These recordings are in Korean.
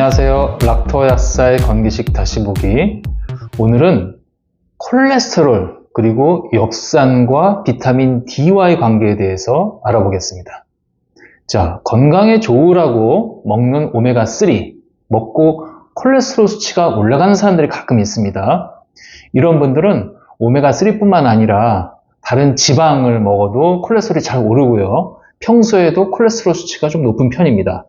안녕하세요. 락토 약사의 건기식 다시 보기. 오늘은 콜레스테롤 그리고 엽산과 비타민 D와의 관계에 대해서 알아보겠습니다. 자, 건강에 좋으라고 먹는 오메가3 먹고 콜레스테롤 수치가 올라가는 사람들이 가끔 있습니다. 이런 분들은 오메가3뿐만 아니라 다른 지방을 먹어도 콜레스테롤이 잘 오르고요. 평소에도 콜레스테롤 수치가 좀 높은 편입니다.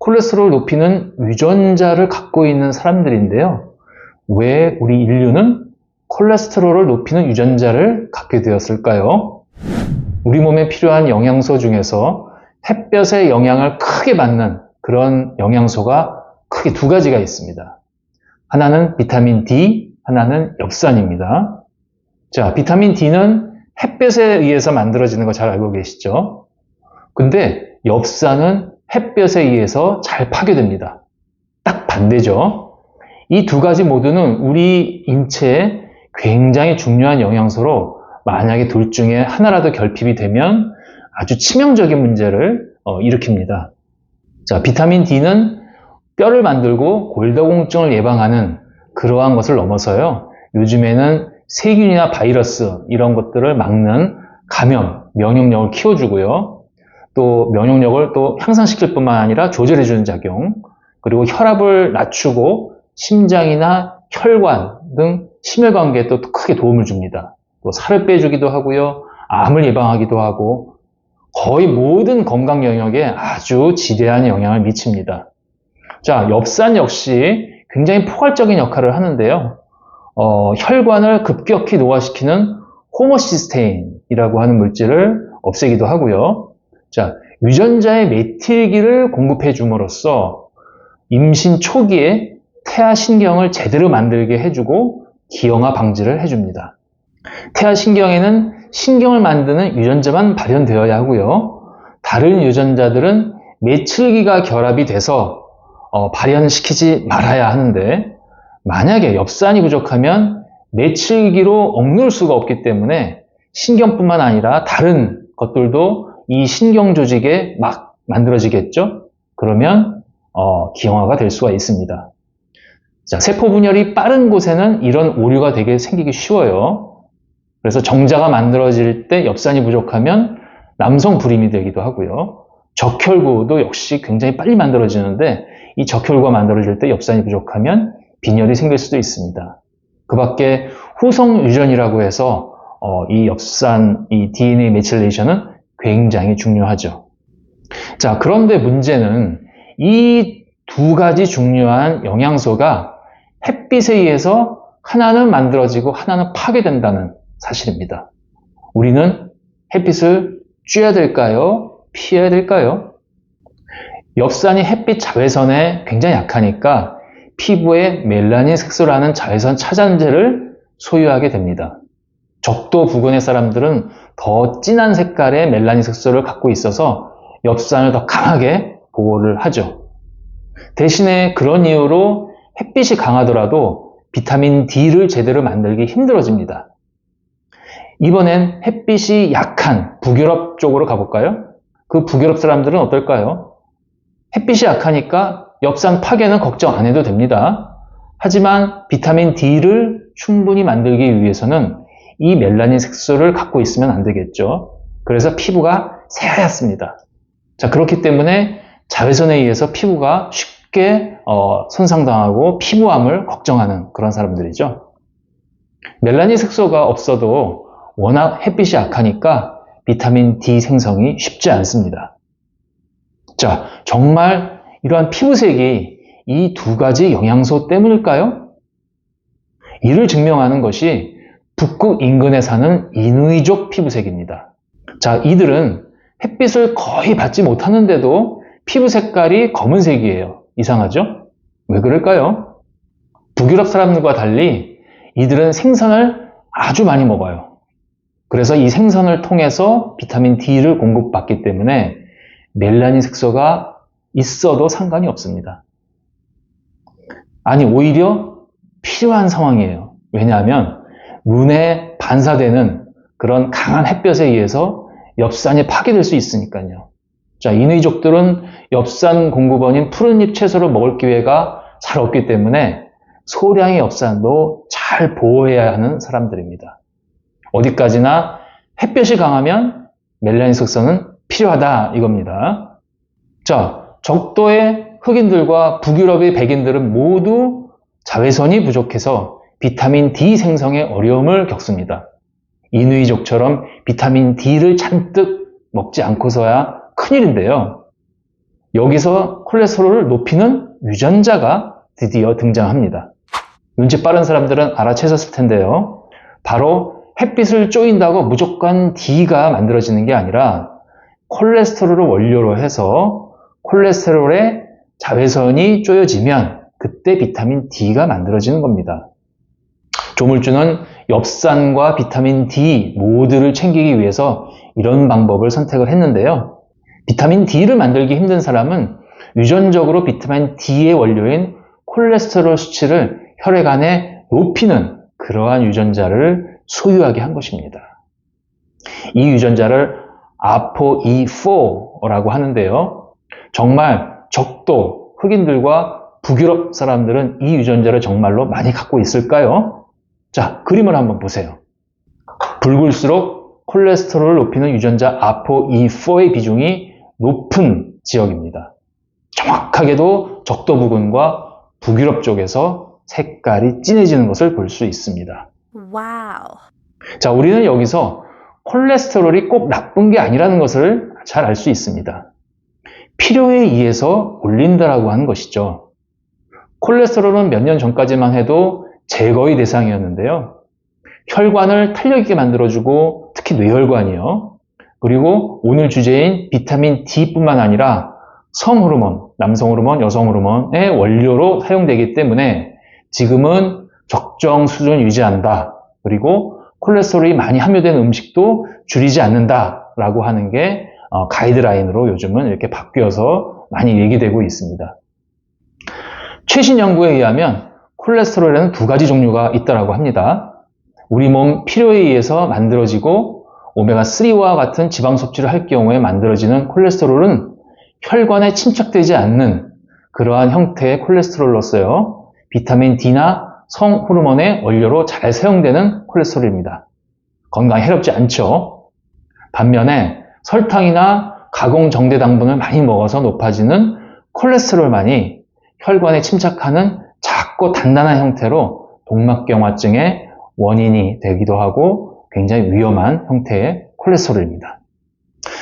콜레스테롤 높이는 유전자를 갖고 있는 사람들인데요. 왜 우리 인류는 콜레스테롤을 높이는 유전자를 갖게 되었을까요? 우리 몸에 필요한 영양소 중에서 햇볕의 영향을 크게 받는 그런 영양소가 크게 두 가지가 있습니다. 하나는 비타민 D, 하나는 엽산입니다. 자, 비타민 D는 햇볕에 의해서 만들어지는 거 잘 알고 계시죠? 근데 엽산은 햇볕에 의해서 잘 파괴됩니다. 딱 반대죠. 이 두 가지 모두는 우리 인체에 굉장히 중요한 영양소로 만약에 둘 중에 하나라도 결핍이 되면 아주 치명적인 문제를 일으킵니다. 자, 비타민 D는 뼈를 만들고 골다공증을 예방하는 그러한 것을 넘어서요. 요즘에는 세균이나 바이러스 이런 것들을 막는 감염, 면역력을 키워주고요. 또 면역력을 또 향상시킬 뿐만 아니라 조절해주는 작용, 그리고 혈압을 낮추고 심장이나 혈관 등 심혈관계에 또 크게 도움을 줍니다. 또 살을 빼주기도 하고요. 암을 예방하기도 하고 거의 모든 건강 영역에 아주 지대한 영향을 미칩니다. 자, 엽산 역시 굉장히 포괄적인 역할을 하는데요. 혈관을 급격히 노화시키는 호모시스테인이라고 하는 물질을 없애기도 하고요. 자, 유전자의 메틸기를 공급해 줌으로써 임신 초기에 태아신경을 제대로 만들게 해주고 기형아 방지를 해줍니다. 태아신경에는 신경을 만드는 유전자만 발현되어야 하고요. 다른 유전자들은 메칠기가 결합이 돼서 발현시키지 말아야 하는데 만약에 엽산이 부족하면 메칠기로 억눌 수가 없기 때문에 신경뿐만 아니라 다른 것들도 이 신경 조직에 막 만들어지겠죠? 그러면 기형아가 될 수가 있습니다. 자, 세포 분열이 빠른 곳에는 이런 오류가 되게 생기기 쉬워요. 그래서 정자가 만들어질 때 엽산이 부족하면 남성 불임이 되기도 하고요. 적혈구도 역시 굉장히 빨리 만들어지는데 이 적혈구가 만들어질 때 엽산이 부족하면 빈혈이 생길 수도 있습니다. 그 밖에 후성 유전이라고 해서 이 엽산, 이 DNA 메칠레이션은 굉장히 중요하죠. 자, 그런데 문제는 이 두 가지 중요한 영양소가 햇빛에 의해서 하나는 만들어지고 하나는 파괴된다는 사실입니다. 우리는 햇빛을 쬐야 될까요? 피해야 될까요? 엽산이 햇빛 자외선에 굉장히 약하니까 피부에 멜라닌 색소라는 자외선 차단제를 소유하게 됩니다. 적도 부근의 사람들은 더 진한 색깔의 멜라닌 색소를 갖고 있어서 엽산을 더 강하게 보호를 하죠. 대신에 그런 이유로 햇빛이 강하더라도 비타민 D를 제대로 만들기 힘들어집니다. 이번엔 햇빛이 약한 북유럽 쪽으로 가볼까요? 그 북유럽 사람들은 어떨까요? 햇빛이 약하니까 엽산 파괴는 걱정 안 해도 됩니다. 하지만 비타민 D를 충분히 만들기 위해서는 이 멜라닌 색소를 갖고 있으면 안 되겠죠. 그래서 피부가 새하얗습니다. 자, 그렇기 때문에 자외선에 의해서 피부가 쉽게 손상당하고 피부암을 걱정하는 그런 사람들이죠. 멜라닌 색소가 없어도 워낙 햇빛이 약하니까 비타민 D 생성이 쉽지 않습니다. 자, 정말 이러한 피부색이 이 두 가지 영양소 때문일까요? 이를 증명하는 것이 북극 인근에 사는 이누이족 피부색입니다. 자, 이들은 햇빛을 거의 받지 못하는데도 피부 색깔이 검은색이에요. 이상하죠? 왜 그럴까요? 북유럽 사람들과 달리 이들은 생선을 아주 많이 먹어요. 그래서 이 생선을 통해서 비타민 D를 공급받기 때문에 멜라닌 색소가 있어도 상관이 없습니다. 아니, 오히려 필요한 상황이에요. 왜냐하면 눈에 반사되는 그런 강한 햇볕에 의해서 엽산이 파괴될 수 있으니까요. 자, 이누이족들은 엽산 공급원인 푸른잎 채소를 먹을 기회가 잘 없기 때문에 소량의 엽산도 잘 보호해야 하는 사람들입니다. 어디까지나 햇볕이 강하면 멜라닌 색소는 필요하다 이겁니다. 자, 적도의 흑인들과 북유럽의 백인들은 모두 자외선이 부족해서 비타민 D 생성에 어려움을 겪습니다. 이누이족처럼 비타민 D를 잔뜩 먹지 않고서야 큰일인데요. 여기서 콜레스테롤을 높이는 유전자가 드디어 등장합니다. 눈치 빠른 사람들은 알아채셨을 텐데요. 바로 햇빛을 쪼인다고 무조건 D가 만들어지는 게 아니라 콜레스테롤을 원료로 해서 콜레스테롤에 자외선이 쪼여지면 그때 비타민 D가 만들어지는 겁니다. 조물주는 엽산과 비타민 D 모두를 챙기기 위해서 이런 방법을 선택을 했는데요. 비타민 D를 만들기 힘든 사람은 유전적으로 비타민 D의 원료인 콜레스테롤 수치를 혈액 안에 높이는 그러한 유전자를 소유하게 한 것입니다. 이 유전자를 ApoE4라고 하는데요. 정말 적도 흑인들과 북유럽 사람들은 이 유전자를 정말로 많이 갖고 있을까요? 자, 그림을 한번 보세요. 붉을수록 콜레스테롤을 높이는 유전자 ApoE4의 비중이 높은 지역입니다. 정확하게도 적도 부근과 북유럽 쪽에서 색깔이 진해지는 것을 볼 수 있습니다. 와우. 자, 우리는 여기서 콜레스테롤이 꼭 나쁜 게 아니라는 것을 잘 알 수 있습니다. 필요에 의해서 올린다라고 하는 것이죠. 콜레스테롤은 몇 년 전까지만 해도 제거의 대상이었는데요. 혈관을 탄력 있게 만들어주고 특히 뇌혈관이요. 그리고 오늘 주제인 비타민 D뿐만 아니라 성호르몬, 남성 호르몬, 여성 호르몬의 원료로 사용되기 때문에 지금은 적정 수준 유지한다. 그리고 콜레스테롤이 많이 함유된 음식도 줄이지 않는다라고 하는 게 가이드라인으로 요즘은 이렇게 바뀌어서 많이 얘기되고 있습니다. 최신 연구에 의하면 콜레스테롤에는 두 가지 종류가 있다고 합니다. 우리 몸 필요에 의해서 만들어지고 오메가3와 같은 지방 섭취를 할 경우에 만들어지는 콜레스테롤은 혈관에 침착되지 않는 그러한 형태의 콜레스테롤로서요. 비타민 D나 성호르몬의 원료로 잘 사용되는 콜레스테롤입니다. 건강에 해롭지 않죠. 반면에 설탕이나 가공 정제 당분을 많이 먹어서 높아지는 콜레스테롤만이 혈관에 침착하는 작고 단단한 형태로 동맥경화증의 원인이 되기도 하고 굉장히 위험한 형태의 콜레스테롤입니다.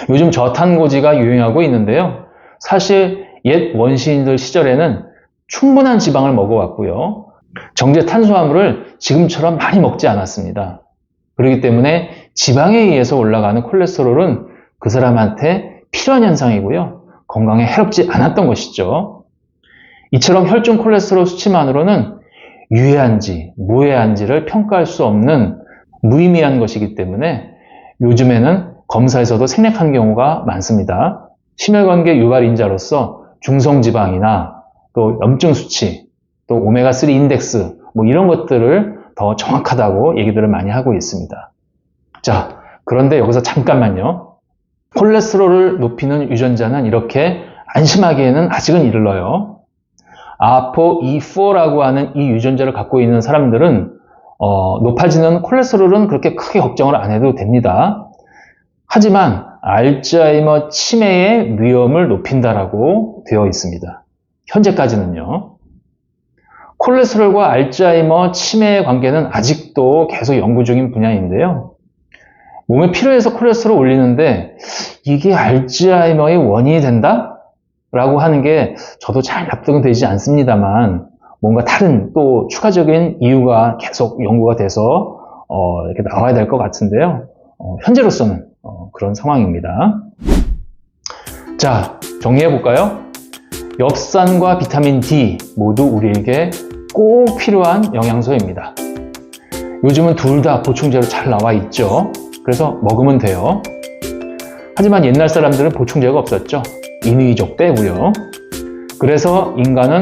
요즘 저탄고지가 유행하고 있는데요. 사실 옛 원시인들 시절에는 충분한 지방을 먹어왔고요. 정제 탄수화물을 지금처럼 많이 먹지 않았습니다. 그렇기 때문에 지방에 의해서 올라가는 콜레스테롤은 그 사람한테 필요한 현상이고요. 건강에 해롭지 않았던 것이죠. 이처럼 혈중 콜레스테롤 수치만으로는 유해한지 무해한지를 평가할 수 없는 무의미한 것이기 때문에 요즘에는 검사에서도 생략하는 경우가 많습니다. 심혈관계 유발인자로서 중성지방이나 또 염증 수치, 또 오메가3 인덱스 이런 것들을 더 정확하다고 얘기들을 많이 하고 있습니다. 자, 그런데 여기서 잠깐만요. 콜레스테롤을 높이는 유전자는 이렇게 안심하기에는 아직은 이르러요. ApoE4라고 하는 이 유전자를 갖고 있는 사람들은 높아지는 콜레스테롤은 그렇게 크게 걱정을 안 해도 됩니다. 하지만 알츠하이머 치매의 위험을 높인다라고 되어 있습니다. 현재까지는요. 콜레스테롤과 알츠하이머 치매의 관계는 아직도 계속 연구 중인 분야인데요. 몸에 필요해서 콜레스테롤을 올리는데 이게 알츠하이머의 원인이 된다? 라고 하는 게 저도 잘 납득은 되지 않습니다만 뭔가 다른 또 추가적인 이유가 계속 연구가 돼서 이렇게 나와야 될 것 같은데요. 현재로서는 그런 상황입니다. 자, 정리해 볼까요? 엽산과 비타민 D 모두 우리에게 꼭 필요한 영양소입니다. 요즘은 둘 다 보충제로 잘 나와 있죠. 그래서 먹으면 돼요. 하지만 옛날 사람들은 보충제가 없었죠. 이누이족 때고요. 그래서 인간은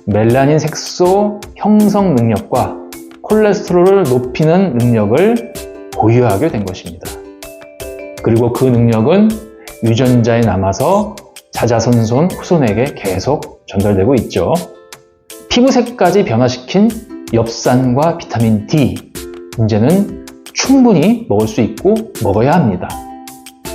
멜라닌 색소 형성 능력과 콜레스테롤을 높이는 능력을 보유하게 된 것입니다. 그리고 그 능력은 유전자에 남아서 자자손손 후손에게 계속 전달되고 있죠. 피부색까지 변화시킨 엽산과 비타민 D, 이제는 충분히 먹을 수 있고 먹어야 합니다.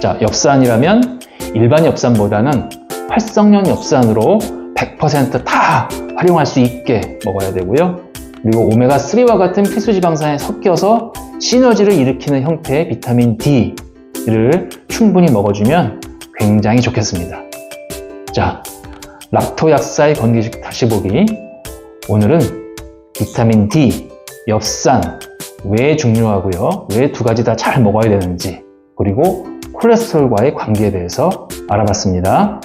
자, 엽산이라면 일반 엽산보다는 활성형 엽산으로 100% 다 활용할 수 있게 먹어야 되고요. 그리고 오메가3와 같은 필수지방산에 섞여서 시너지를 일으키는 형태의 비타민 D를 충분히 먹어주면 굉장히 좋겠습니다. 자, 락토약사의 건기식 다시 보기. 오늘은 비타민 D, 엽산, 왜 중요하고요, 왜 두 가지 다 잘 먹어야 되는지, 그리고 콜레스테롤과의 관계에 대해서 알아봤습니다.